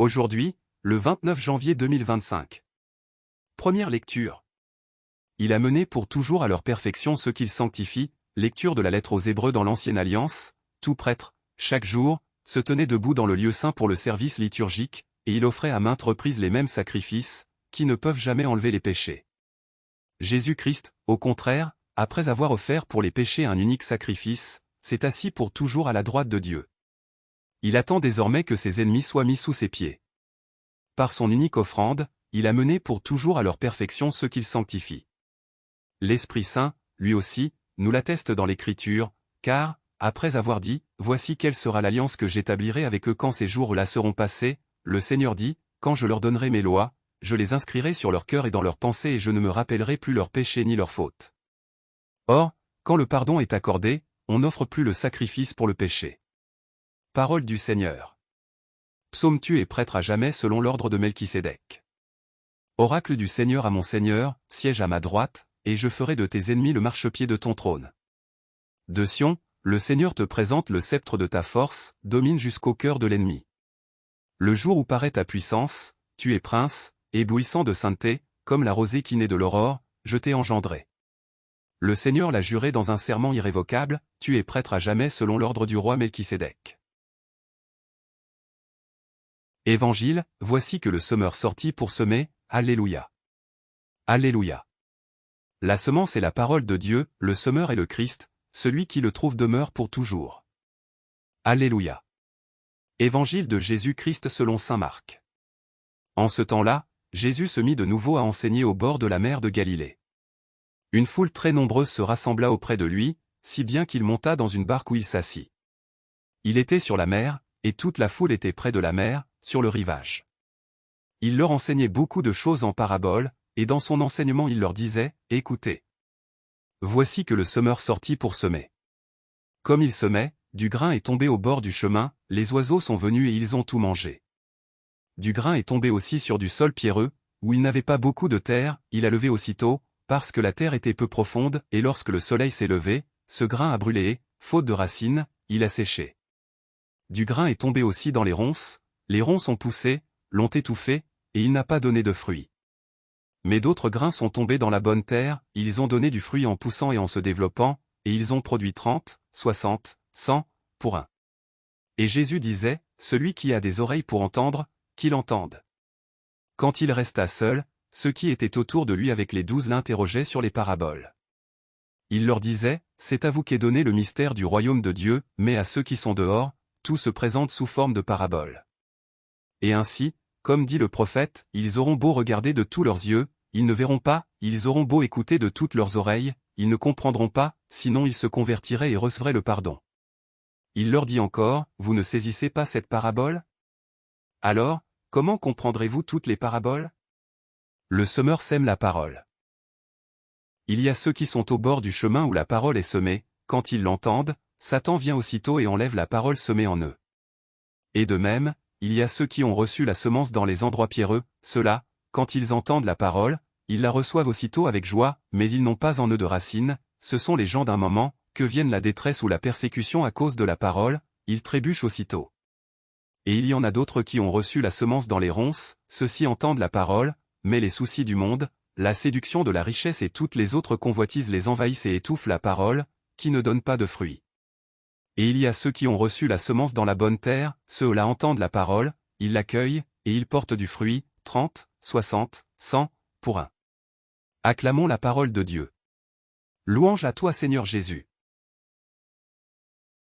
Aujourd'hui, le 29 janvier 2025. Première lecture. Il a mené pour toujours à leur perfection ceux qu'il sanctifie. Lecture de la lettre aux Hébreux dans l'Ancienne Alliance. Tout prêtre, chaque jour, se tenait debout dans le lieu saint pour le service liturgique, et il offrait à maintes reprises les mêmes sacrifices, qui ne peuvent jamais enlever les péchés. Jésus-Christ, au contraire, après avoir offert pour les péchés un unique sacrifice, s'est assis pour toujours à la droite de Dieu. Il attend désormais que ses ennemis soient mis sous ses pieds. Par son unique offrande, il a mené pour toujours à leur perfection ceux qu'il sanctifie. L'Esprit Saint, lui aussi, nous l'atteste dans l'Écriture, car, après avoir dit « Voici quelle sera l'alliance que j'établirai avec eux quand ces jours-là seront passés », le Seigneur dit « Quand je leur donnerai mes lois, je les inscrirai sur leur cœur et dans leurs pensées et je ne me rappellerai plus leurs péchés ni leurs fautes. » Or, quand le pardon est accordé, on n'offre plus le sacrifice pour le péché. Parole du Seigneur. Psaume. Tu es prêtre à jamais selon l'ordre de Melchisédek. Oracle du Seigneur à mon Seigneur, siège à ma droite, et je ferai de tes ennemis le marchepied de ton trône. De Sion, le Seigneur te présente le sceptre de ta force, domine jusqu'au cœur de l'ennemi. Le jour où paraît ta puissance, tu es prince, éblouissant de sainteté, comme la rosée qui naît de l'aurore, je t'ai engendré. Le Seigneur l'a juré dans un serment irrévocable, tu es prêtre à jamais selon l'ordre du roi Melchisédek. Évangile, voici que le semeur sortit pour semer, Alléluia. Alléluia. La semence est la parole de Dieu, le semeur est le Christ, celui qui le trouve demeure pour toujours. Alléluia. Évangile de Jésus-Christ selon saint Marc. En ce temps-là, Jésus se mit de nouveau à enseigner au bord de la mer de Galilée. Une foule très nombreuse se rassembla auprès de lui, si bien qu'il monta dans une barque où il s'assit. Il était sur la mer, et toute la foule était près de la mer, sur le rivage. Il leur enseignait beaucoup de choses en paraboles, et dans son enseignement il leur disait, « Écoutez. Voici que le semeur sortit pour semer. Comme il semait, du grain est tombé au bord du chemin, les oiseaux sont venus et ils ont tout mangé. Du grain est tombé aussi sur du sol pierreux, où il n'avait pas beaucoup de terre, il a levé aussitôt, parce que la terre était peu profonde, et lorsque le soleil s'est levé, ce grain a brûlé et, faute de racines, il a séché. Du grain est tombé aussi dans les ronces ont poussé, l'ont étouffé, et il n'a pas donné de fruits. Mais d'autres grains sont tombés dans la bonne terre, ils ont donné du fruit en poussant et en se développant, et ils ont produit 30, 60, 100, pour un. Et Jésus disait, celui qui a des oreilles pour entendre, qu'il entende. Quand il resta seul, ceux qui étaient autour de lui avec les 12 l'interrogeaient sur les paraboles. Il leur disait, c'est à vous qu'est donné le mystère du royaume de Dieu, mais à ceux qui sont dehors, tout se présente sous forme de paraboles. Et ainsi, comme dit le prophète, ils auront beau regarder de tous leurs yeux, ils ne verront pas, ils auront beau écouter de toutes leurs oreilles, ils ne comprendront pas, sinon ils se convertiraient et recevraient le pardon. Il leur dit encore, vous ne saisissez pas cette parabole? Alors, comment comprendrez-vous toutes les paraboles? Le semeur sème la parole. Il y a ceux qui sont au bord du chemin où la parole est semée, quand ils l'entendent, Satan vient aussitôt et enlève la parole semée en eux. Et de même, il y a ceux qui ont reçu la semence dans les endroits pierreux, ceux-là, quand ils entendent la parole, ils la reçoivent aussitôt avec joie, mais ils n'ont pas en eux de racines, ce sont les gens d'un moment, que vienne la détresse ou la persécution à cause de la parole, ils trébuchent aussitôt. Et il y en a d'autres qui ont reçu la semence dans les ronces, ceux-ci entendent la parole, mais les soucis du monde, la séduction de la richesse et toutes les autres convoitises les envahissent et étouffent la parole, qui ne donne pas de fruits. Et il y a ceux qui ont reçu la semence dans la bonne terre, ceux-là entendent la parole, ils l'accueillent, et ils portent du fruit, 30, 60, 100, pour un. Acclamons la parole de Dieu. Louange à toi Seigneur Jésus.